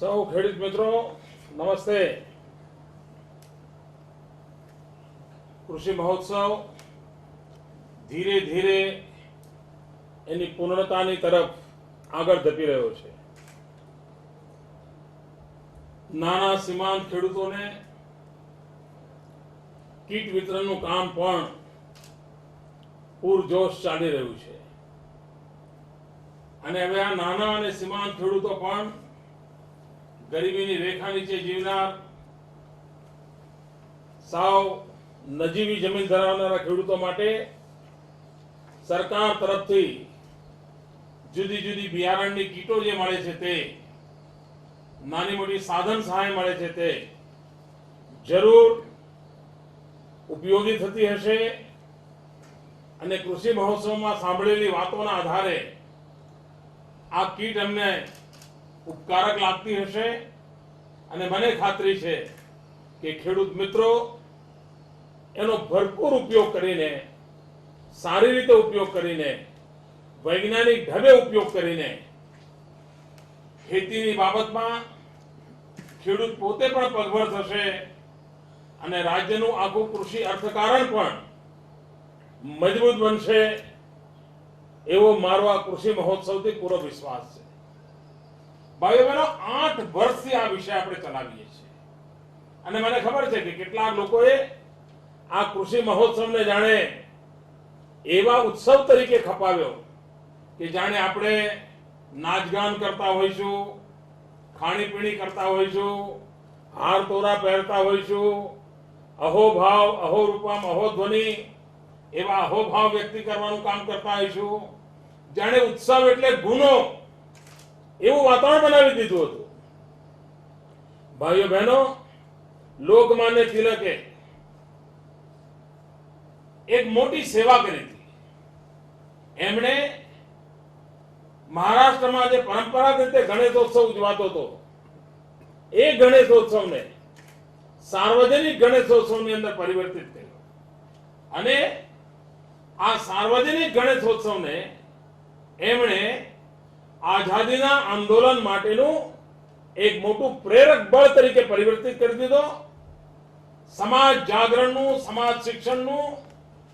સૌ ખેડૂત મિત્રો નમસ્તે। કૃષિ મહોત્સવ ધીરે ધીરે એની પૂર્ણતાની તરફ આગળ ધપી રહ્યો છે। નાના સીમાંત ખેડૂતોને કીટ વિતરણનું કામ પણ પૂરજોશ ચાલી રહ્યું છે અને હવે આ નાના અને સીમાંત ખેડૂતો પણ ગરીબીની રેખા નીચે જીવનાર સાવ નજીવી જમીન ધરાવનારા ખેડૂતો માટે સરકાર તરફથી જુદી જુદી બિયારણની કીટો જે મળે છે તે નાની મોટી સાધન સહાય મળે છે તે જરૂર ઉપયોગી થતી હશે અને કૃષિ મહોત્સવમાં સાંભળેલી વાતોના આધારે આ કીટ અમને ઉપકારક લાગતી હશે અને મને ખાતરી છે કે ખેડૂત મિત્રો એનો ભરપૂર ઉપયોગ કરીને સારી રીતે ઉપયોગ કરીને વૈજ્ઞાનિક ઢબે ઉપયોગ કરીને ખેતીની બાબતમાં ખેડૂત પોતે પણ પગભર થશે અને રાજ્યનું આખું કૃષિ અર્થકારણ પણ મજબૂત બનશે એવો મારો આ કૃષિ મહોત્સવથી પૂરો વિશ્વાસ છે। ભાઈઓ બહેનો 8 વર્ષથી આ વિષય આપણે ચલાવીએ છીએ અને મને ખબર છે કે કેટલાક લોકોએ આ કૃષિ મહોત્સવને જાણે એવા ઉત્સવ તરીકે ખપાવ્યો કે જાણે આપણે નાચગાન કરતા હોઈશું, ખાણીપીણી કરતા હોઈશું, હાર તોરા પહેરતા હોઈશું, અહોભાવ અહોરૂપમ અહોધ્વનિ એવા અહોભાવ વ્યક્ત કરવાનું કામ કરતા હોઈશું, જાણે ઉત્સવ એટલે ગુનો એવું વાતાવરણ બનાવી દીધું હતું। ભાઈઓ બહેનો, લોકમાન્ય તિલકે એક મોટી સેવા કરી હતી। એમણે મહારાષ્ટ્રમાં જે પરંપરાગત રીતે ગણેશોત્સવ ઉજવાતો હતો એ ગણેશોત્સવને સાર્વજનિક ગણેશોત્સવની અંદર પરિવર્તિત કર્યો અને આ સાર્વજનિક ગણેશોત્સવને એમણે આઝાદીના આંદોલન માટેનું એક મોટું પ્રેરક બળ તરીકે પરિવર્તિત કરી દીધો। સમાજ જાગરણનું, સમાજ શિક્ષણનું,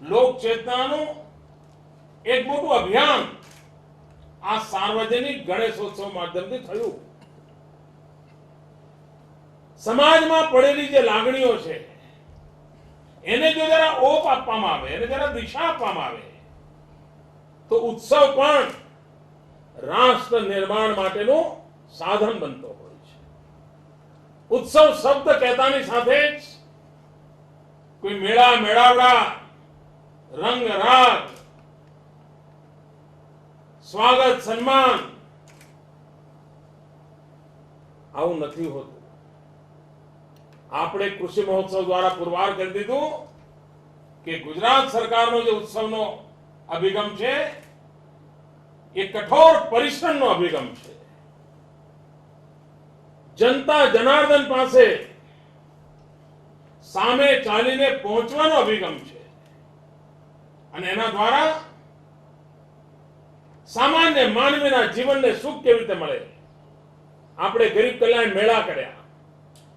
લોક ચેતનાનું એક મોટું અભિયાન આ સાર્વજનિક ગણેશોત્સવ માધ્યમથી થયું। સમાજમાં પડેલી જે લાગણીઓ છે એને જો જરા ઓપ આપવામાં આવે, એને જરા દિશા આપવામાં આવે તો ઉત્સવ પણ રાષ્ટ્ર નિર્માણ માટેનું સાધન બનતો હોય છે। ઉત્સવ શબ્દ કહેતાની સાથે જ કોઈ મેળા મેળાવડા, રંગ રાગ, સ્વાગત સન્માન આવું નથી હોતું। આપણે કૃષિ મહોત્સવ દ્વારા પુરવાર કરી દીધું કે ગુજરાત સરકારનો જે ઉત્સવનો અભિગમ છે એ કઠોર પરિશ્રમનો અભિગમ છે। જનતા જનાર્દન પાસે સામે ચાલીને પહોંચવાનો અભિગમ છે અને એના દ્વારા સામાન્ય માનવીના જીવનને સુખ કેવી રીતે મળે। આપણે ગરીબ કલ્યાણ મેળા કર્યા।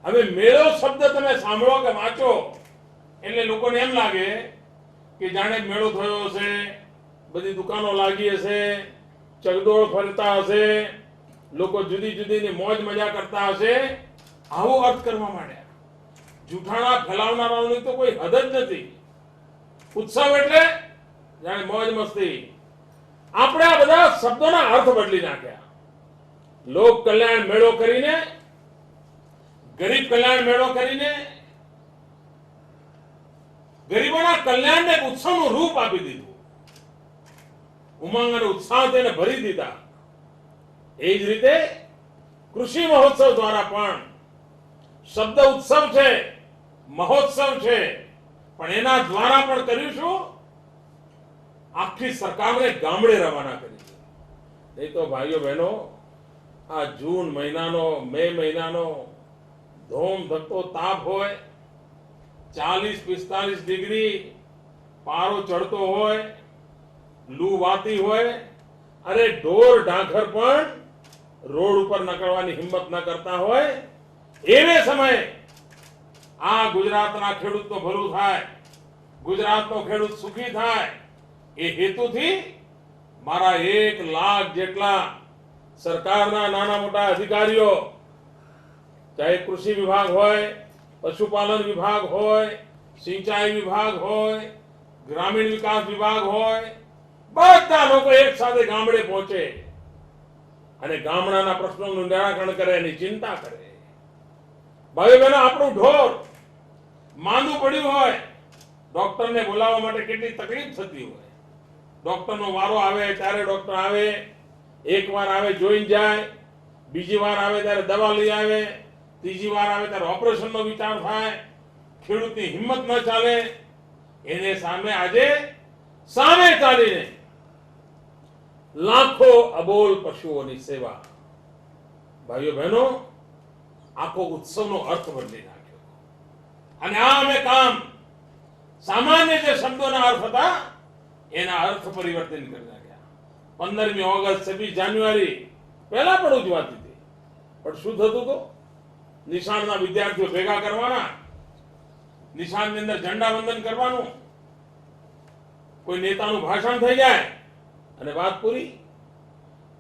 હવે મેળો શબ્દ તમે સાંભળો કે વાંચો એટલે લોકોને એમ લાગે કે જાણે મેળો થયો હશે, બધી દુકાનો લાગી હશે, ચગદોળ ફરતા હશે, લોકો જુદી જુદીની મોજ મજા કરતા હશે, આવો અર્થ કરવા માંડ્યા। જૂઠાણા ફેલાવનારાઓની તો કોઈ હદ જ નથી। ઉત્સવ એટલે જાણે મોજ મસ્તી। આપણે આ બધા શબ્દોના અર્થ બદલી નાખ્યા। લોક કલ્યાણ મેળો કરીને, ગરીબ કલ્યાણ મેળો કરીને ગરીબોના કલ્યાણને એક ઉત્સવનું રૂપ આપી દીધું। ઉમંગ અને ઉત્સાહ તેને ભરી દીધા। એ જ રીતે કૃષિ મહોત્સવ દ્વારા પણ શબ્દ ઉત્સવ છે, મહોત્સવ છે, પણ એના દ્વારા પણ કર્યું શું? આખી સરકારને ગામડે રવાના કરી છે। નહીં તો ભાઈઓ બહેનો, આ જૂન મહિનાનો, મે મહિનાનો ધોમ ધકતો તાપ હોય, 40-45 ડિગ્રી પારો ચડતો હોય, લૂ વાતી હોય, અરે ઢોર ઢાંખર પણ રોડ ઉપર નીકળવાની હિંમત ન કરતા હોય એવે સમયે આ ગુજરાતના ખેડૂતનું ભલું થાય, ગુજરાતનો ખેડૂત સુખી થાય એ હેતુથી મારા 1 લાખ જેટલા સરકારના નાના મોટા અધિકારીઓ, ચાહે કૃષિ વિભાગ હોય, પશુપાલન વિભાગ હોય, સિંચાઈ વિભાગ હોય, ગ્રામીણ વિકાસ વિભાગ હોય, બધા લોકો એક સાથે ગામડે પહોંચે અને ગામડાના પ્રશ્નોનું નિરાકરણ કરે, એની ચિંતા કરે. ભાઈ બહેનો, આપણું ઢોર માંદું પડ્યું હોય, ડોક્ટરને બોલાવવા માટે કેટલી તકલીફ થતી હોય. ડોક્ટરનો વારો આવે ત્યારે ડોક્ટર આવે, એક વાર આવે જોઈને જાય, બીજી વાર આવે ત્યારે દવા લઈ આવે, ત્રીજી વાર આવે ત્યારે ઓપરેશનનો વિચાર થાય. ખેડૂતની હિંમત ન ચાલે, એને સામે આજે સામે ચાલીને લાખો અબોલ પશુઓની સેવા. ભાઈઓ બહેનો, આખો ઉત્સવનો અર્થ બદલી નાખ્યો. અને આ અમે કામ સામાન્ય જે શબ્દોના અર્થ હતા એના અર્થ પરિવર્તન કરી નાખ્યા. 15મી ઓગસ્ટ, 26 જાન્યુઆરી પહેલા પણ ઉજવાતી હતી, પણ શું થતું હતું? નિશાળના વિદ્યાર્થીઓ ભેગા કરવાના, નિશાળની અંદર ઝંડા વંદન કરવાનું, કોઈ નેતાનું ભાષણ થઈ જાય અને વાત પૂરી.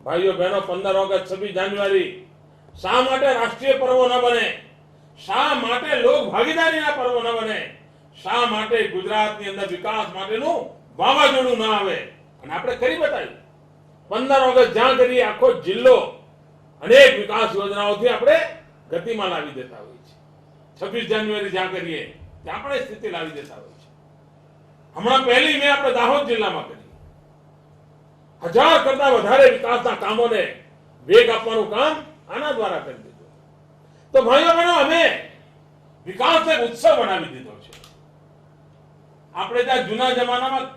ભાઈઓ બહેનો, 15 ઓગસ્ટ, 26 જાન્યુઆરી શા માટે રાષ્ટ્રીય પર્વો ન બને? શા માટે લોક ભાગીદારીના પર્વો ન બને? શા માટે ગુજરાતની અંદર વિકાસ માટેનું વાવાઝોડું ન આવે? અને આપણે કરી બતાવ્યું. 15 ઓગસ્ટ જ્યાં કરીએ આખો જિલ્લો અનેક વિકાસ યોજનાઓથી આપણે ગતિમાં લાવી દેતા હોઈએ છીએ. 26 જાન્યુઆરી જ્યાં કરીએ ત્યાં આપણે સ્થિતિ લાવી દેતા હોઈએ છીએ. હમણાં 1 મે આપણે દાહોદ જિલ્લામાં કરી 1000 કરતા વધારે વિકાસના કામોને વેગ આપવાનું કામ આના દ્વારા કરી દીધું. તો ભાઈઓ બહેનો, અમે વિકાસને ઉત્સવ બનાવી દીધો છે. આપણે ત્યાં જૂના જમાનામાં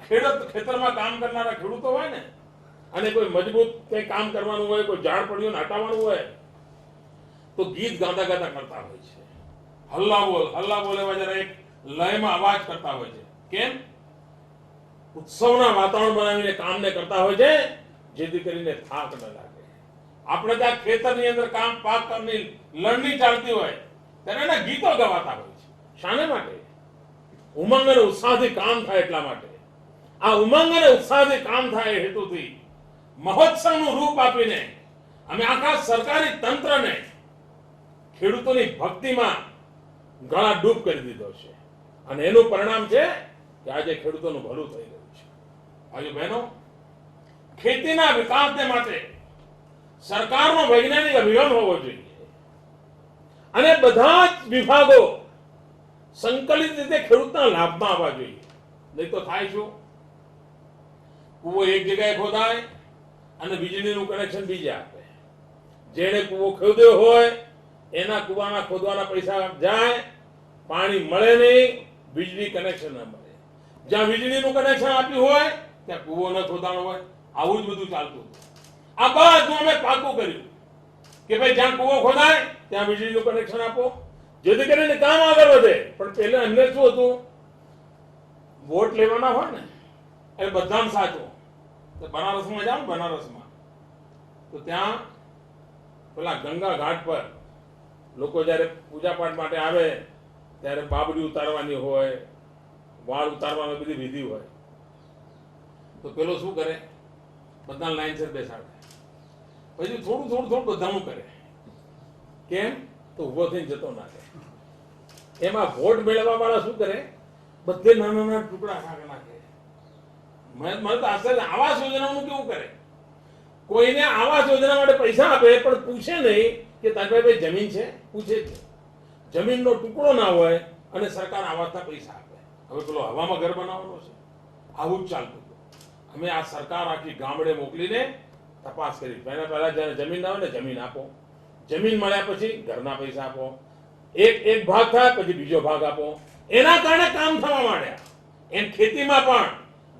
ખેતરમાં કામ કરનારા ખેડૂતો હોય ને, અને કોઈ મજબૂત કંઈ કામ કરવાનું હોય, કોઈ ઝાડ પડ્યું હટાવવાનું હોય, તો ગીત ગાતા ગાતા કરતા હોય છે. હલ્લા બોલ એવા જરા એક લયમાં અવાજ કરતા હોય છે. કેમ? ઉત્સવના વાતાવરણ બનાવીને કામને કરતા હોય છે, જેથી કરીને થાક ન લાગે. આપણે ત્યાં ખેતરની અંદર કામ પાક કરની લણણી ચાલતી હોય ત્યારે એના ગીતો ગવાતા હોય છે. શાને માટે? ઉમંગ અને ઉત્સાહથી કામ થાય એટલા માટે. આ ઉમંગ અને ઉત્સાહથી કામ થાય એ હેતુથી મહોત્સવનું રૂપ આપીને અમે આખા સરકારી તંત્રને ખેડૂતોની ભક્તિમાં ગળા ડૂબ કરી દીધો છે. અને એનું પરિણામ છે કે આજે ખેડૂતોનું ભલું થઈ ગયું છે. ભાઈઓ બહેનો, ખેતીના વિકાસને માટે સરકારનો વૈજ્ઞાનિક અભિગમ હોવો જોઈએ અને બધા જ વિભાગો સંકલિત રીતે ખેડૂતના લાભમાં આવવા જોઈએ. નહીં તો થાય શું? કૂવો એક જગ્યાએ ખોદાય અને વીજળીનું કનેક્શન બીજે આપે. જેણે કૂવો ખોદ્યો હોય એના કૂવાના ખોદવાના પૈસા જાય, પાણી મળે નહીં, વીજળી કનેક્શન ન મળે. જ્યાં વીજળીનું કનેક્શન આપ્યું હોય ત્યાં કૂવો ન ખોદાણો હોય. આવું જ બધું ચાલતું હતું. આ બધું અમે પાકું કર્યું કે ભાઈ જ્યાં કૂવો ખોદાય ત્યાં વીજળીનું કનેક્શન આપો, જેથી કરીને કામ આગળ વધે. પણ પહેલા અમને શું હતું? વોટ લેવાના હોય ને એ બધાને સાચો. તો બનારસમાં જાઓ, બનારસમાં તો ત્યાં પેલા ગંગા ઘાટ પર લોકો જ્યારે પૂજા પાઠ માટે આવે ત્યારે બાબડી ઉતારવાની હોય, વાળ ઉતારવાની બધી વિધિ હોય. તો પેલો શું કરે? બધા લાઈનસર બેસાડે, પછી થોડું બધાનું કરે. કેમ? તો ઉભો થઈને જતો ના રહે. એમાં વોટ મેળવવા વાળા શું કરે? બધે નાના નાના ટુકડા ખાક નાખે. મને તો આશ્ચર્ય, આવાસ યોજનાનું કેવું કરે? કોઈને આવાસ યોજના માટે પૈસા આપે પણ પૂછે નહીં કે તારી પાસે જમીન છે? પૂછે છે. જમીનનો ટુકડો ના હોય અને સરકાર આવાસના પૈસા આપે. હવે પેલો હવામાં ઘર બનાવવાનો છે. આવું જ ચાલતું હતું. અમે આ સરકાર આખી ગામડે મોકલીને તપાસ કરી. પહેલા જ્યારે જમીન ના હોય ને જમીન આપો, જમીન મળ્યા પછી ઘરના પૈસા આપો, એક ભાગ થાય પછી બીજો ભાગ આપો. એના કારણે કામ થવા માંડ્યા. એમ ખેતીમાં પણ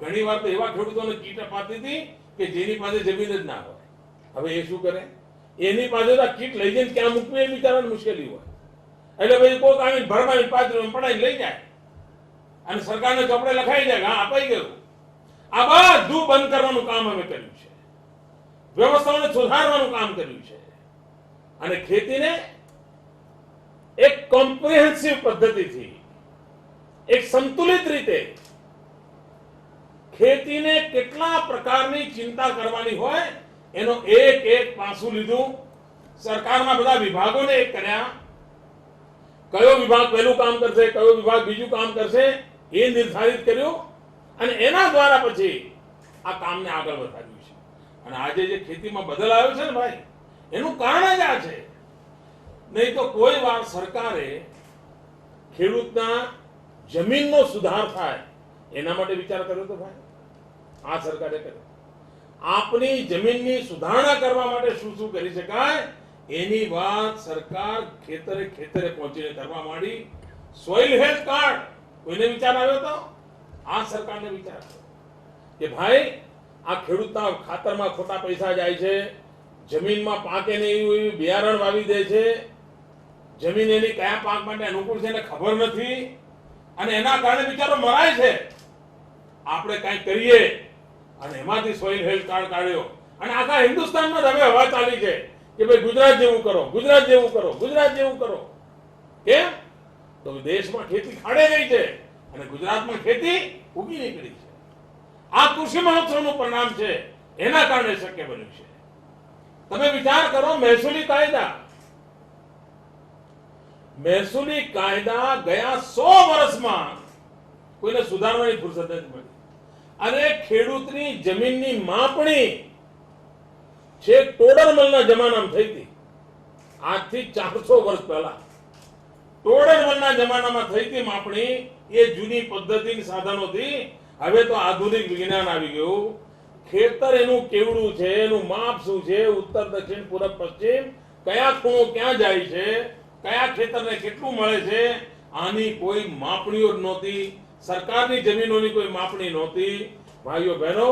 ઘણી વાર તો એવા ખેડૂતોને કીટ અપાતી હતી કે જેની પાસે જમીન જ ના હોય. હવે એ શું કરે? એની પાસે તો કીટ લઈ જઈને ક્યાં મૂકવી એ બિચારાને મુશ્કેલી હોય. એટલે પછી કોઈક આવીને ભરમાવીને 5 રૂપિયા પડાવીને લઈ જાય અને સરકારને ચોપડે લખાઈ જાય, હા અપાઈ ગયું. આ બધું બંધ કરવાનું કામ અમે કર્યું છે. વ્યવસ્થાઓને સુધારવાનું કામ કર્યું છે. અને ખેતીને એક કોમ્પ્રિહેન્સિવ પદ્ધતિથી, એક સંતુલિત રીતે ખેતીને કેટલા પ્રકારની ચિંતા કરવાની હોય એનો એક એક પાસું લીધું. સરકારના બધા વિભાગોને એક કર્યા. કયો વિભાગ પહેલું કામ કરશે, કયો વિભાગ બીજું કામ કરશે એ નિર્ધારિત કર્યું અને એના દ્વારા પછી આ કામને આગળ વધાર્યું છે. અને આજે જે ખેતીમાં બદલ આવ્યો છે ને ભાઈ, એનું કારણ જ આ છે. નહીં તો કોઈ વાર સરકારે ખેડૂતના જમીનનો સુધાર થાય એના માટે વિચાર કર્યો તો ભાઈ? આ સરકારે કર્યો. આપની જમીનની સુધારણા કરવા માટે શું શું કરી શકાય એની વાત સરકાર ખેતરે ખેતરે પહોંચીને કરવા માંડી. સોઇલ હેલ્થ કાર્ડ કોઈને વિચાર આવ્યો તો? આ સરકારને વિચાર આવ્યો કે ભાઈ આ ખેડૂતના ખાતરમાં ખોટા પૈસા જાય છે, જમીનમાં પાકે નહીં એવું બિયારણ વાવી દે છે, જમીન એની કયા પાક માટે અનુકૂળ છે એને ખબર નથી અને એના કારણે બિચારો મરાય છે. આપણે કંઈક કરીએ અને એમાંથી સોઇલ હેલ્થ કાર્ડ કાઢ્યો અને આખા હિન્દુસ્તાનમાં હવે હવા ચાલી છે કે ભાઈ ગુજરાત જેવું કરો, ગુજરાત જેવું કરો, ગુજરાત જેવું કરો. કેમ? તો દેશમાં ખેતી ખાડે ગઈ છે અને ગુજરાતમાં ખેતી ઉગી નીકળી છે. આ કૃષિ મહોત્સવનું પરિણામ છે, એના કારણે શક્ય બન્યું છે. તમે વિચાર કરો, મહેસૂલી કાયદા ગયા 100 વર્ષમાં કોઈને સુધારવાની ફુરસદ નથી મળી. અને ખેડૂતની જમીનની માપણી છે ટોડરમલના જમાનામાં થઈ હતી. આજથી 400 વર્ષ પહેલા ટોડરમલના જમાનામાં થઈ હતી માપણી. એ જૂની પદ્ધતિની સાધનોથી. હવે તો આધુનિક વિજ્ઞાન આવી ગયું. ખેતર એનું કેવડું છે, એનું માપ શું છે, ઉત્તર દક્ષિણ પૂર્વ પશ્ચિમ, કયા ખૂણો ક્યાં જાય છે, કયા ખેતરને કેટલું મળે છે, આની કોઈ માપણીઓ જ નહોતી. સરકારની જમીનોની કોઈ માપણી નહોતી. ભાઈઓ બહેનો,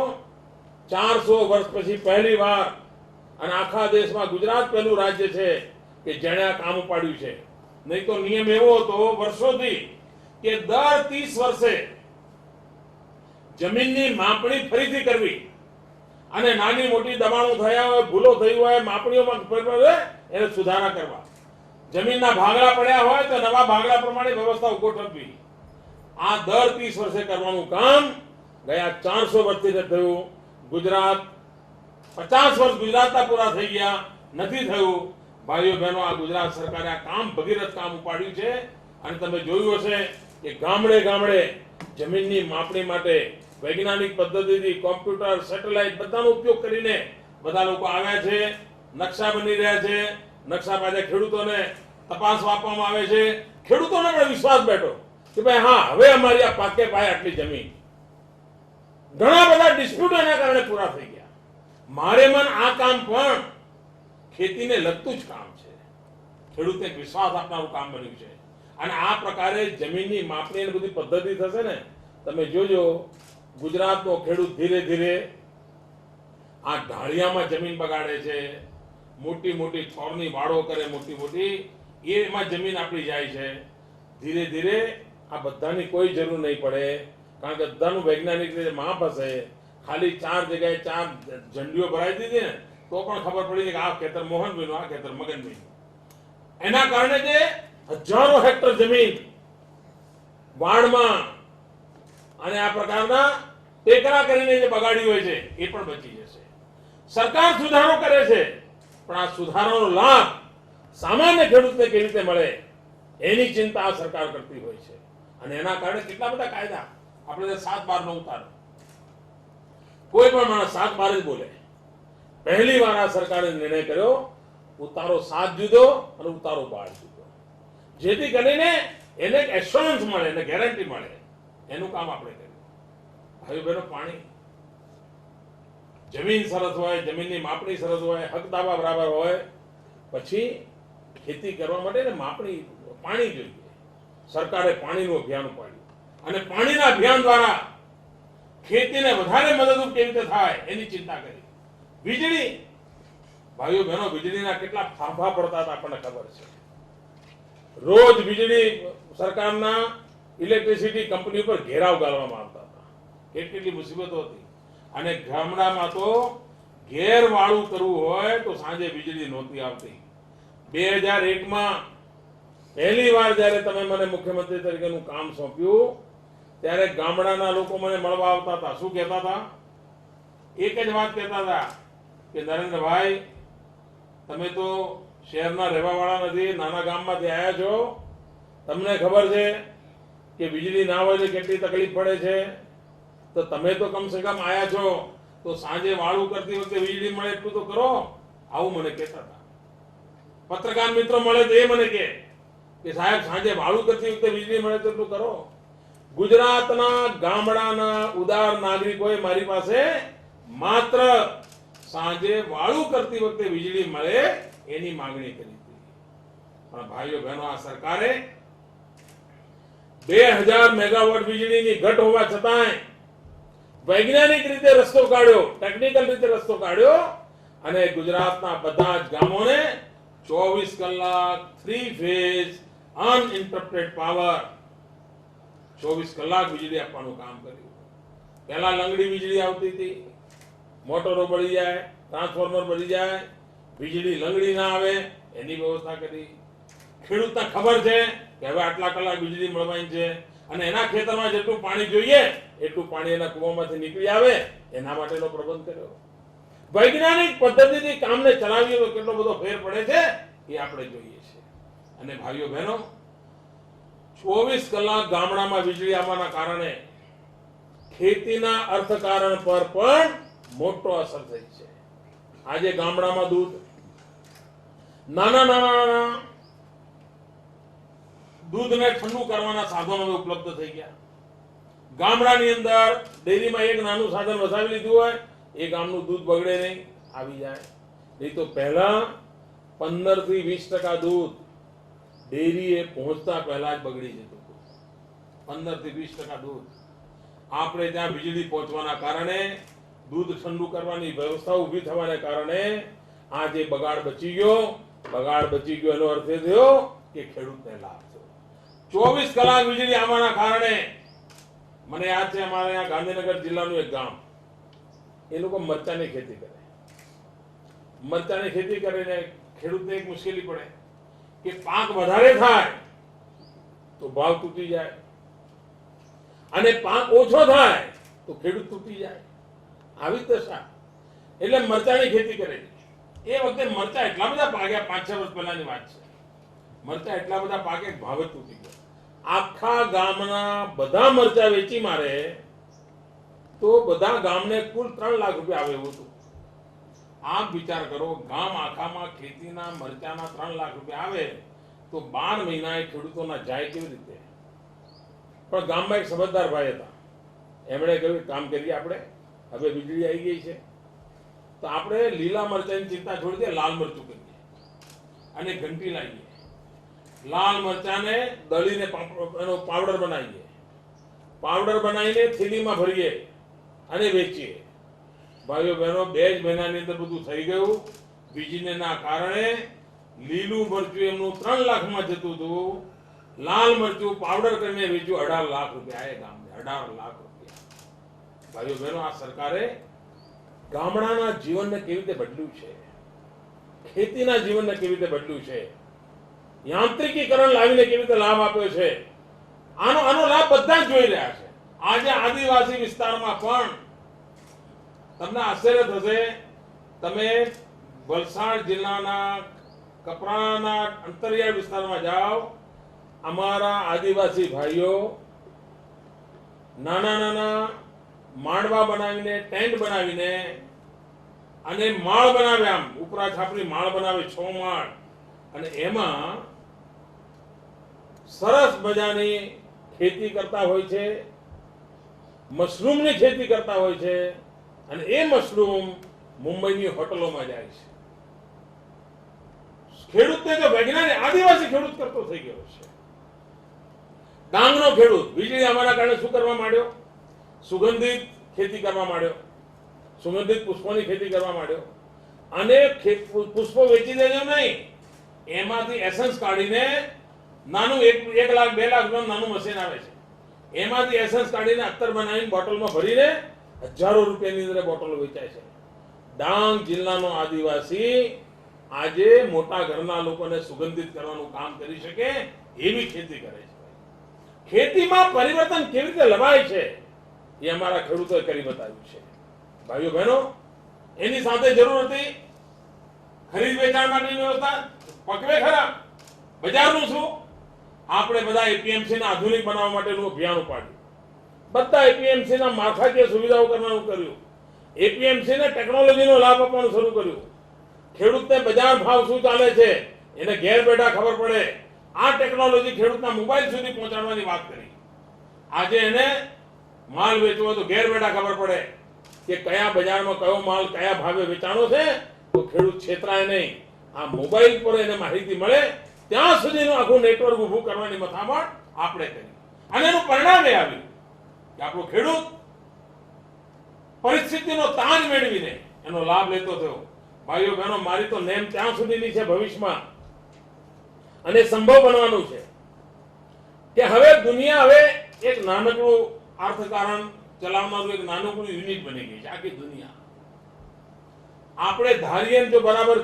400 વર્ષ પછી પહેલી વાર અને આખા દેશમાં ગુજરાત પહેલું રાજ્ય છે કે જેણે આ કામ ઉપાડ્યું છે. નહીં તો નિયમ એવો હતો વર્ષોથી કે દર 30 વર્ષે જમીનની માપણી ફરીથી કરવી અને નાની મોટી દબાણો થયા હોય, ભૂલો થઈ હોય, માપણીઓમાં એને સુધારા કરવા. જમીનના ભાગલા પડ્યા હોય તો નવા ભાગલા પ્રમાણે વ્યવસ્થા ગોઠવવી. આ દર 30 વર્ષે કરવાનું કામ ગયા 400 વર્ષથી થયું. ગુજરાત 50 વર્ષ ગુજરાતના પૂરા થઈ ગયા, નથી થયું. ભાઈઓ બહેનો, આ ગુજરાત સરકારે આ કામ ભગીરથ કામ ઉપાડ્યું છે. અને તમે જોયું હશે કે ગામડે ગામડે જમીનની માપણી માટે વૈજ્ઞાનિક પદ્ધતિથી કોમ્પ્યુટર, સેટેલાઇટ બધાનો ઉપયોગ કરીને બધા લોકો આવ્યા છે. નકશા બની રહ્યા છે. નકશા પાસે ખેડૂતોને તપાસવા આપવામાં આવે છે. ખેડૂતોને પણ વિશ્વાસ બેઠો કે ભાઈ હા, હવે અમારી આ પાકે પાય આટલી જમીન. ઘણા બધા ડિસ્પ્યુટ એના કારણે પૂરા થઈ ગયા. મારે મન આ કામ પણ ખેતીને લગતું જ કામ છે. ખેડૂતને વિશ્વાસ આપનારું કામ બન્યું છે. અને આ પ્રકારે જમીનની માપણી અને બધી પદ્ધતિ થશે ને, તમે જોજો ગુજરાતનો ખેડૂત ધીરે ધીરે આ ઢાળિયામાં જમીન બગાડે છે, મોટી મોટી થોરની વાડો કરે, મોટી મોટી એમાં જમીન આપણી જાય છે. ધીરે ધીરે આ બધાની કોઈ જરૂર નહીં પડે, કારણ કે બધાનું વૈજ્ઞાનિક રીતે માપ હશે. ખાલી 4 જગ્યાએ 4 ઝંડીઓ ભરાઈ દીધી ને તો પણ ખબર પડી કે આ ખેતર મોહનભાઈનું, આ ખેતર મગનભાઈનું. એના કારણે જે હજારો હેક્ટર જમીન વાડમાં અને આ પ્રકારના ટેકરા કરીને જે બગાડી હોય છે એ પણ બચી જશે. સરકાર સુધારો કરે છે, પણ આ સુધારાનો લાભ સામાન્ય ખેડૂતને કેવી રીતે મળે એની ચિંતા આ સરકાર કરતી હોય છે. અને એના કારણે કેટલા બધા કાયદા આપણે 7/12 નો ઉતારો. કોઈ પણ માણસ 7/12 જ બોલે. પહેલી વાર આ સરકારે નિર્ણય કર્યો ઉતારો 7 જુદો અને ઉતારો 12 જુદો, જેથી કરીને એને એક એશ્યોરન્સ મળે, એને ગેરંટી મળે. એનું કામ આપણે કર્યું. ભાઈઓ બહેનો, પાણી, જમીન સરસ હોય, જમીનની માપણી સરસ હોય, હક દાવા બરાબર હોય, પછી ખેતી કરવા માટે ને માપણી પાણી જોઈએ. સરકારે પાણીનું અભિયાન ઉપાડ્યું અને પાણીના અભિયાન દ્વારા ખેતીને વધારે મદદરૂપ કેવી રીતે થાય એની ચિંતા કરી. વીજળી, ભાઈઓ બહેનો, વીજળીના કેટલા ફાંફા પડતા હતા આપણને ખબર છે. રોજ વીજળી સરકારના ઇલેક્ટ્રિસિટી કંપની પર ઘેરાવ ગાળવામાં આવતા હતા. કેટલી મુસીબતો હતી. અને ગામડામાં તો ઘેર વાળું કરવું હોય તો સાંજે વીજળી નહોતી આવતી. 2001માં પહેલી વાર જ્યારે તમે મને મુખ્યમંત્રી તરીકેનું કામ સોંપ્યું ત્યારે ગામડાના લોકો મને મળવા આવતા હતા. શું કહેતા હતા? એક જ વાત કહેતા હતા કે નરેન્દ્રભાઈ, તમે તો શહેરના રહેવાવાળા નથી, નાના ગામમાંથી આવ્યા છો, તમને ખબર છે કે વીજળી ના હોય તો કેટલી તકલીફ પડે છે, તો તમે તો કમસે કમ આવ્યા છો તો સાંજે વાળું કરતી વખતે વીજળી મળે એટલું તો કરો. આવું મને કહેતા હતા. પત્રકાર મિત્રો મળે તો એ મને કે સાહેબ સાંજે વાળું કરતી વખતે વીજળી મળે તો એટલું કરો. ગુજરાતના ગામડાના ઉદાર નાગરિકોએ મારી પાસે માત્ર સાંજે વાળું કરતી વખતે વીજળી મળે એની માંગણી કરી હતી. પણ ભાઈઓ બહેનો, આ સરકારે 2000 મેગાવોટ વીજળીની ઘટ હોવા છતાંય વૈજ્ઞાનિક રીતે રસ્તો કાઢ્યો, ટેકનિકલ રીતે રસ્તો કાઢ્યો અને ગુજરાતના બધા જ ગામોને 24 કલાક 3 ફેઝ અનઇન્ટરપ્ટેડ પાવર 24 કલાક વીજળી આપવાનું કામ કર્યું. પહેલા લંગડી વીજળી આવતી હતી, મોટરો બળી જાય, ટ્રાન્સફોર્મર બળી જાય, વીજળી લંગડી ના આવે એની વ્યવસ્થા કરી. ખેડૂતને ખબર છે કે હવે આટલા કલાક વીજળી મળવાની છે અને એના ખેતરમાં જેટલું પાણી જોઈએ એટલું પાણી એના કૂવામાંથી નીકળી આવે એના માટેનો પ્રબંધ કર્યો. વૈજ્ઞાનિક પદ્ધતિથી કામને ચલાવીએ તો કેટલો બધો ફેર પડે છે એ આપણે જોઈએ છે. અને ભાઈઓ બહેનો, 24 કલાક ગામડામાં વીજળી આવવાના કારણે ખેતીના અર્થકારણ પર પણ મોટો અસર થઈ છે. આજે ગામડામાં દૂધ, નાના દૂધને ઠંડુ કરવાના સાધનો ઉપલબ્ધ થઈ ગયા. ગામડાની અંદર ડેરીમાં એક નાનું સાધન વસાવી લીધું હોય, એ ગામનું દૂધ બગડે નહીં, આવી જાય. નહીં તો પહેલા 15 થી 20% દૂધ ડેરીએ પહોંચતા પહેલા જ બગડી જતું હતું. 15 થી 20% દૂધ. આપણે ત્યાં વીજળી પહોંચવાના કારણે, દૂધ ઠંડુ કરવાની વ્યવસ્થા ઊભી થવાને કારણે આ જે બગાડ બચી ગયો એનો અર્થ એ થયો કે ખેડૂતને લાભ થયો. 24 કલાક વીજળી આવવાના કારણે મને યાદ છે, અમારે અહીંયા ગાંધીનગર જિલ્લાનું એક ગામ, એ લોકો મરચાની ખેતી કરે. મરચાની ખેતી કરીને ખેડૂતને એક મુશ્કેલી પડે કે પાક વધારે થાય તો ભાવ તૂટી જાય અને પાક ઓછો થાય તો ખેડૂત તૂટી જાય. આવી દશા. એટલે મરચાની ખેતી કરે. એ વખતે મરચા એટલા બધા પાક્યા, 5-6 વર્ષ પહેલાની વાત છે. મરચા એટલા બધા પાકે ભાવ જ તૂટી ગયો. આખા ગામના બધા મરચા વેચી મારે તો બધા ગામને કુલ 3 લાખ રૂપિયા આવે એવું હતું. આપ વિચાર કરો, ગામ આખામાં ખેતીના મરચાના 3 લાખ રૂપિયા આવે તો 12 મહિના એ ખેડૂતોના જાય કેવી રીતે? પણ ગામમાં એક સમજદાર ભાઈ હતા, એમણે કહ્યું કામ કરીએ આપણે, હવે વીજળી આવી ગઈ છે તો આપણે લીલા મરચાની ચિંતા છોડી દે, લાલ મરચું કરીએ અને ઘંટી લાવીએ. લાલ મરચાને દળીને એનો પાવડર બનાવીએ, પાવડર બનાવીને થેલીમાં ભરીએ અને વેચીએ. ભાઈઓ બહેનો, 2 જ મહિનાની અંદર બધું થઈ ગયું. વીજળીના કારણે લીલું મરચું એમનું 3 લાખમાં જતું હતું, લાલ મરચું પાવડર કરીને વેચ્યું 18 લાખ રૂપિયા. એ ગામને 18 લાખ રૂપિયા. ભાઈઓ બહેનો, આ સરકારે ગામડાના જીવનને કેવી રીતે બદલ્યું છે, ખેતીના જીવનને કેવી રીતે બદલ્યું છે, યાંત્રિકીકરણ લાવીને કેવી રીતે લાભ આપ્યો છે, આનો લાભ બધા જ જોઈ રહ્યા છે. આજે આદિવાસી વિસ્તારમાં પણ તમને આશ્ચર્ય થશે, તમે વલસાડ જિલ્લાના કપરાના અંતરિયાળ વિસ્તારમાં જાઓ, અમારા આદિવાસી ભાઈઓ નાના માંડવા બનાવીને, ટેન્ટ બનાવીને અને માળ બનાવે, આમ ઉપરા છાપરી માળ બનાવે, 6 માળ, અને એમાં સરસ મજાની ખેતી કરતા હોય છે, મશરૂમની ખેતી કરતા હોય છે અને એ મશરૂમ મુંબઈની હોટલોમાં જાય છે. ખેડૂતને તો વૈજ્ઞાનિક આદિવાસી ખેડૂત કરતો થઈ ગયો છે. ડાંગનો ખેડૂત વીજળી આવવાના કારણે શું કરવા માંડ્યો? સુગંધિત ખેતી કરવા માંડ્યો, સુગંધિત પુષ્પોની ખેતી કરવા માંડ્યો અને પુષ્પો વેચી દેજો નહીં, એમાંથી એસન્સ કાઢીને નાનું 1 લાખ 2 લાખ નાનું મશીન આવે છે, એમાંથી એસન્સ કાઢીને અત્તર બનાવીને બોટલમાં ભરીને હજારો રૂપિયાની અંદર બોટલો વેચાય છે. ડાંગ જિલ્લાનો આદિવાસી આજે મોટા ઘરના લોકોને સુગંધિત કરવાનું કામ કરી શકે એવી ખેતી કરે છે. ખેતીમાં પરિવર્તન કેવી રીતે લવાય છે એ અમારા ખેડૂતોએ કરી બતાવ્યું છે. ભાઈઓ બહેનો, એની સાથે જરૂર હતી ખરીદ વેચાણ માટેની વ્યવસ્થા, પકવે ખરા. બજારનું શું? આપણે બધા એપીએમસી ના આધુનિક બનાવવા માટેનું અભિયાન ઉપાડ્યું. બધા એપીએમસી ના માળખાકીય સુવિધાઓ કરવાનું કર્યું. એપીએમસી ને ટેકનોલોજીનો લાભ આપવાનું શરૂ કર્યું. ખેડૂતને બજાર ભાવ શું ચાલે છે એને ઘેર બેઠા ખબર પડે. આ ટેકનોલોજી ખેડૂતના મોબાઈલ સુધી પહોંચાડવાની વાત કરી. આજે એને માલ વેચવો હોય તો ઘેર બેઠા ખબર પડે કે કયા બજારમાં કયો માલ કયા ભાવે વેચાણો છે, તો ખેડૂત છેતરાય નહીં. આ મોબાઈલ પર એને માહિતી મળે ત્યાં સુધીનું આખું નેટવર્ક ઊભું કરવાની મથામણ આપણે કરી. અને એનું પરિણામ એ આવ્યું કે આપણો ખેડૂત પરિસ્થિતિનો તાજ મેળવીને એનો લાભ લેતો થયો. ભાઈઓ બહેનો, મારી તો નેમ ત્યાં સુધીની છે ભવિષ્યમાં, અને સંભવ બનવાનું છે કે હવે દુનિયા હવે એક નાનકડું અર્થકારણ ચલાવનારું એક નાનકડું યુનિટ બની ગઈ છે. આખી દુનિયા આપણે ધારીએ જો બરાબર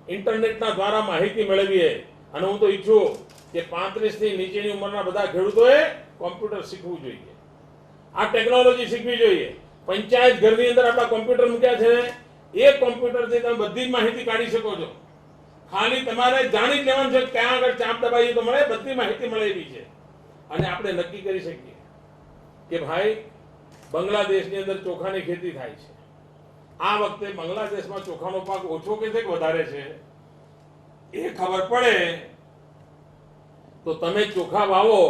ઇન્ટરનેટના દ્વારા માહિતી મેળવીએ, અને હું તો ઈચ્છું કે 35 થી નીચેની ઉંમરના બધા ખેડૂતોએ કોમ્પ્યુટર શીખવું જોઈએ. આ ટેકનોલોજી શીખવી જોઈએ. પંચાયત ઘરની અંદર આપણા કોમ્પ્યુટર મૂક્યા છે, એક કોમ્પ્યુટરથી તમે બધી જ માહિતી કાઢી શકો છો. ખાલી તમારે જાણી જ લેવાનું છે ક્યાં આગળ ચાપ દબાવીએ તો મળે, બધી માહિતી મળે એવી છે. અને આપણે નક્કી કરી શકીએ કે ભાઈ બાંગ્લાદેશની અંદર ચોખાની ખેતી થાય છે. આ વખતે બાંગ્લાદેશમાં ચોખાનો પાક ઓછો કે વધારે છે એ ખબર પડે તો તમે ચોખા વાવો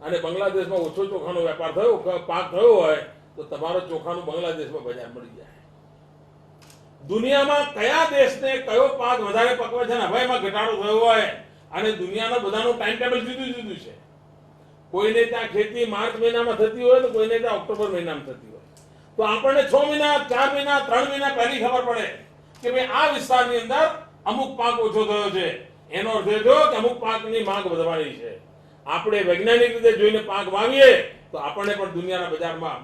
અને બાંગ્લાદેશમાં ઓછો ચોખાનો વેપાર થયો, પાક થયો હોય તો તમારો ચોખાનું બાંગ્લાદેશમાં બજાર મળી જાય. દુનિયામાં કયા દેશને કયો પાક વધારે પકવે છે ને હવે એમાં ઘટાડો થયો હોય, અને દુનિયાના બધાનું ટાઈમ ટેબલ જુદું જુદું છે. કોઈને ત્યાં ખેતી માર્ચ મહિનામાં થતી હોય તો કોઈને ત્યાં ઓક્ટોબર મહિનામાં થતી હોય. તો આપણને 6 મહિના 4 મહિના 3 મહિના પહેલી ખબર પડે કે ભાઈ આ વિસ્તારની અંદર અમુક પાક ઓછો થયો છે. એનો અર્થ એ થયો કે અમુક પાકની માંગ વધવાની છે. આપણે વૈજ્ઞાનિક રીતે જોઈને પાક વાવીએ તો આપણને પણ દુનિયાના બજારમાં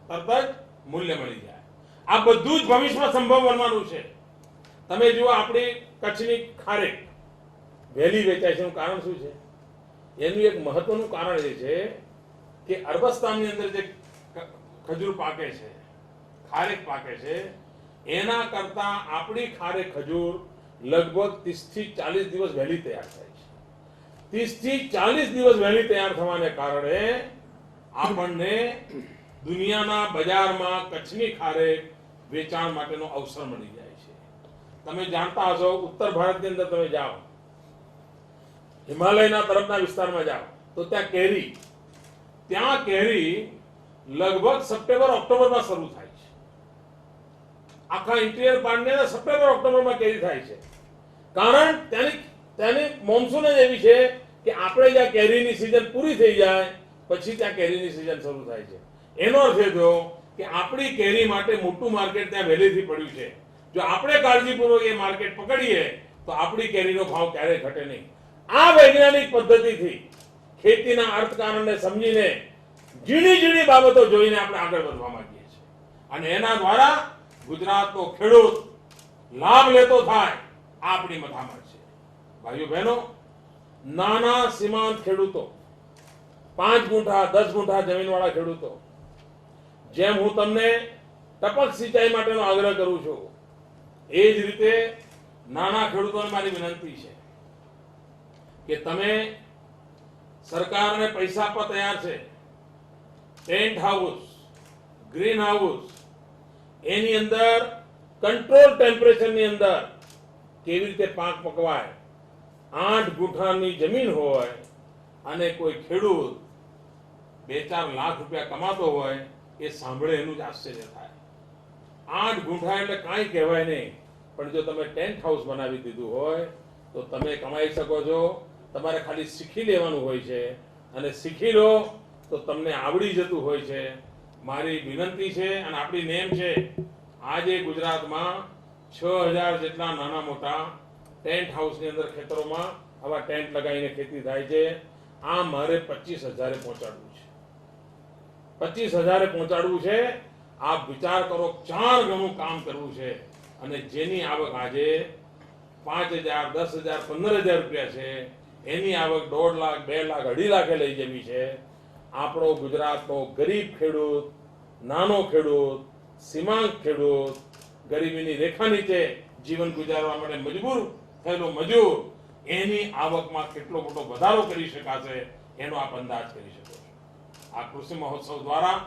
તરત જ મૂલ્ય મળી જાય. આ બધું જ ભવિષ્યમાં સંભવ બનવાનું છે. તમે જુઓ આપણી કચ્છની ખારેક વહેલી વેચાય છે. એનું કારણ શું છે? એનું એક મહત્વનું કારણ એ છે કે અરબસ્તાનની અંદર જે ખજૂર પાકે છે, ખારેક પાકે છે, એના કરતા આપણી ખારેક ખજૂર લગભગ 30 થી 40 દિવસ વહેલી તૈયાર થાય છે. 30 થી 40 દિવસ વહેલી તૈયાર થવાને કારણે આપણને દુનિયાના બજારમાં કચ્છની ખારેક વેચાણ માટેનો અવસર મળી જાય છે. તમે જાણતા હશો, ઉત્તર ભારતની અંદર તમે જાઓ, હિમાલયના તરફના વિસ્તારમાં જાઓ તો ત્યાં કેરી લગભગ સપ્ટેમ્બર ઓક્ટોબરમાં શરૂ થાય છે. આખા ઇન્ટિરિયર પાર્ટને સપ્ટેમ્બર ઓક્ટોબરમાં કેરી થાય છે. કારણ ત્યાંની મોન્સૂન જ એવી છે કે આપણે જ્યાં કેરીની સિઝન પૂરી થઈ જાય પછી ત્યાં કેરીની સિઝન શરૂ થાય છે. એનો અર્થ એ થયો કે આપણી કેરી માટે મોટું માર્કેટ ત્યાં વહેલેથી પડ્યું છે. જો આપણે કાળજીપૂર્વક એ માર્કેટ પકડીએ તો આપણી કેરીનો ભાવ ક્યારેય ઘટે નહીં. આ વૈજ્ઞાનિક પદ્ધતિથી ખેતીના અર્થકારણને સમજીને ઝીણી બાબતો જોઈને આપણે આગળ વધવા માંગીએ છીએ, અને એના દ્વારા ગુજરાતનો ખેડૂત લાભ લેતો થાય આ આપણી મથામણ છે. ભાઈઓ બહેનો, નાના સીમાંત ખેડૂતો, 5 ગુંઠા 10 ગુંઠા જમીનવાળા ખેડૂતો, જેમ હું તમને ટપક સિંચાઈ માટેનો આગ્રહ કરું છું એ જ રીતે નાના ખેડૂતોને મારી વિનંતી છે કે તમે સરકારને પૈસા આપવા તૈયાર છે. ટેન્ટ હાઉસ, ગ્રીન હાઉસ, એની અંદર કંટ્રોલ ટેમ્પરેચરની અંદર કેવી રીતે પાક પકવાય. 8 ગુંઠાની જમીન હોય અને કોઈ ખેડૂત 2-4 લાખ રૂપિયા કમાતો હોય એ સાંભળે એનું જ આશ્ચર્ય થાય. 8 ગુંઠા એટલે કાંઈ કહેવાય નહીં, પણ જો તમે ટેન્ટ હાઉસ બનાવી દીધું હોય તો તમે કમાઈ શકો છો. તમારે ખાલી શીખી લેવાનું હોય છે, અને શીખી લો તો તમને આવડી જતું હોય છે. મારી વિનંતી છે અને આપણી નેમ છે, આજે ગુજરાતમાં 6000 જેટલા નાના મોટા ટેન્ટ હાઉસની અંદર ખેતરોમાં આવા ટેન્ટ લગાવીને ખેતી થાય છે. આ મારે 25000 પહોંચાડવું છે. 25000 પહોંચાડવું છે. આપ વિચાર કરો, 4 ગણું કામ કરવું છે, અને જેની આવક આજે 5,000, 10,000, 15,000 રૂપિયા છે, એની આવક 1.5 લાખ, 2 લાખ, 2.5 લાખે લઈ જવી છે. આપણો ગુજરાતનો ગરીબ ખેડૂત, નાનો ખેડૂત, સીમાંત ખેડૂત, ગરીબીની રેખા નીચે જીવન ગુજારવા માટે મજબૂર થયેલો મજૂર, એની આવકમાં કેટલો મોટો વધારો કરી શકાશે એનો આપ અંદાજ કરી શકો છો. આ કૃષિ મહોત્સવ દ્વારા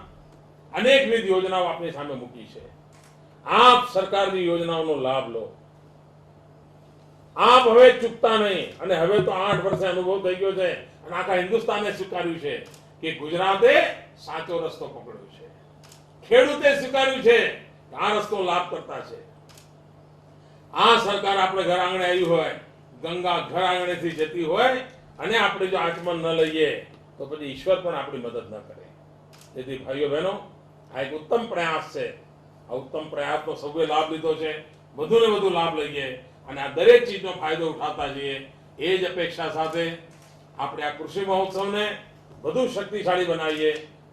અનેકવિધ યોજનાઓ આપની સામે મૂકી છે. આપ સરકારની યોજનાઓનો લાભ લો. આપ હવે ચૂકતા નહીં. અને હવે તો 8 વર્ષે અનુભવ થઈ ગયો છે અને આખા હિન્દુસ્તાને સ્વીકાર્યું છે કે ગુજરાતે સાચો રસ્તો પકડ્યો છે. ખેડૂતે સ્વીકાર્યું છે કે આ રસ્તો લાભ કરતા છે. આ સરકાર આપણે ઘર આંગણે આવી હોય, ગંગા ઘર આંગણેથી જતી હોય અને આપણે જો આચમન ન લઈએ તો પછી ઈશ્વર પણ આપણી મદદ ન કરે. તેથી ભાઈઓ બહેનો, આ એક ઉત્તમ પ્રયાસ છે. આ ઉત્તમ પ્રયાસનો સૌએ લાભ લીધો છે. વધુ ને વધુ લાભ લઈએ અને આ દરેક ચીજનો ફાયદો ઉઠાવતા જઈએ. એ જ અપેક્ષા સાથે આપણે આ કૃષિ મહોત્સવને વધુ શક્તિશાળી બનાવીએ,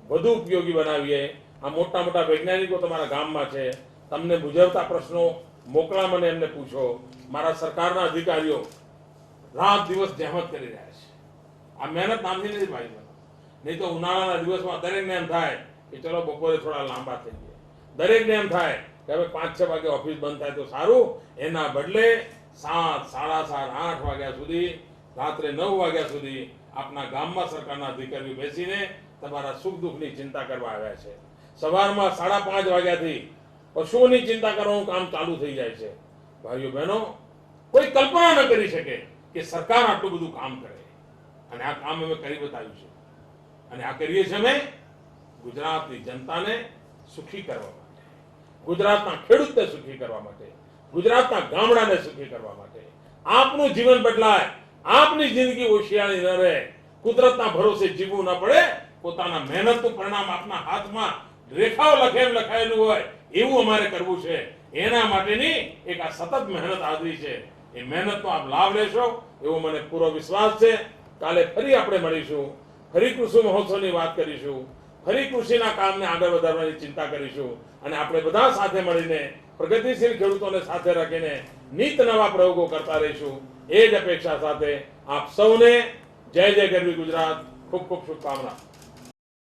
વધુ ઉપયોગી બનાવીએ. આ મોટા મોટા વૈજ્ઞાનિકો તમારા ગામમાં છે, તમને મૂંઝવતા પ્રશ્નો મોકલા, મને એમને પૂછો. મારા સરકારના અધિકારીઓ રાત દિવસ જહેમત કરી રહ્યા છે. આ મહેનત નામથી નથી ભાઈ બહેનો. નહીં તો ઉનાળાના દિવસમાં દરેકને એમ થાય કે ચલો બપોરે થોડા લાંબા થઈ ગયા. દરેકને એમ થાય કે હવે 5-6 વાગે ઓફિસ બંધ થાય તો સારું. એના બદલે 7, 7:30, 8 વાગ્યા સુધી, રાત્રે 9 વાગ્યા સુધી આપના ગામમાં સરકારના અધિકારીઓ બેસીને તમારા સુખ દુઃખની ચિંતા કરવા આવ્યા છે. સવારમાં 5:30 વાગ્યાથી પશુઓની ચિંતા કરવાનું કામ ચાલુ થઈ જાય છે. ભાઈઓ બહેનો, કોઈ કલ્પના ન કરી શકે કે સરકાર આટલું બધું કામ કરે. અને આ કામ અમે કરી બતાવ્યું છે. અને આ કરીએ છીએ અમે ગુજરાતની જનતાને સુખી કરવા માટે, ગુજરાતના ખેડૂતને સુખી કરવા માટે, ગુજરાતના ગામડાને સુખી કરવા માટે. આપનું જીવન બદલાય, આપની જિંદગી ઓશિયાળી ન રહે, કુદરતના ભરોસે જીવવું ન પડે, પોતાના મહેનતનું પરિણામ આપના હાથમાં રેખાઓ લખાયેલું હોય એવું અમારે કરવું છે. એના માટેની એક આ સતત મહેનત આદરી છે. એ મહેનતનો આપ લાભ લેશો એવો મને પૂરો વિશ્વાસ છે. કાલે ફરી આપણે મળીશું, ફરી કૃષિ મહોત્સવની વાત કરીશું, ફરી કૃષિના કામને આગળ વધારવાની ચિંતા કરીશું અને આપણે બધા સાથે મળીને પ્રગતિશીલ ખેડૂતોને સાથે રાખીને નીત નવા પ્રયોગો કરતા રહીશું. એ જ અપેક્ષા સાથે આપ સૌને જય જય ગરવી ગુજરાત. ખૂબ ખૂબ શુભકામના.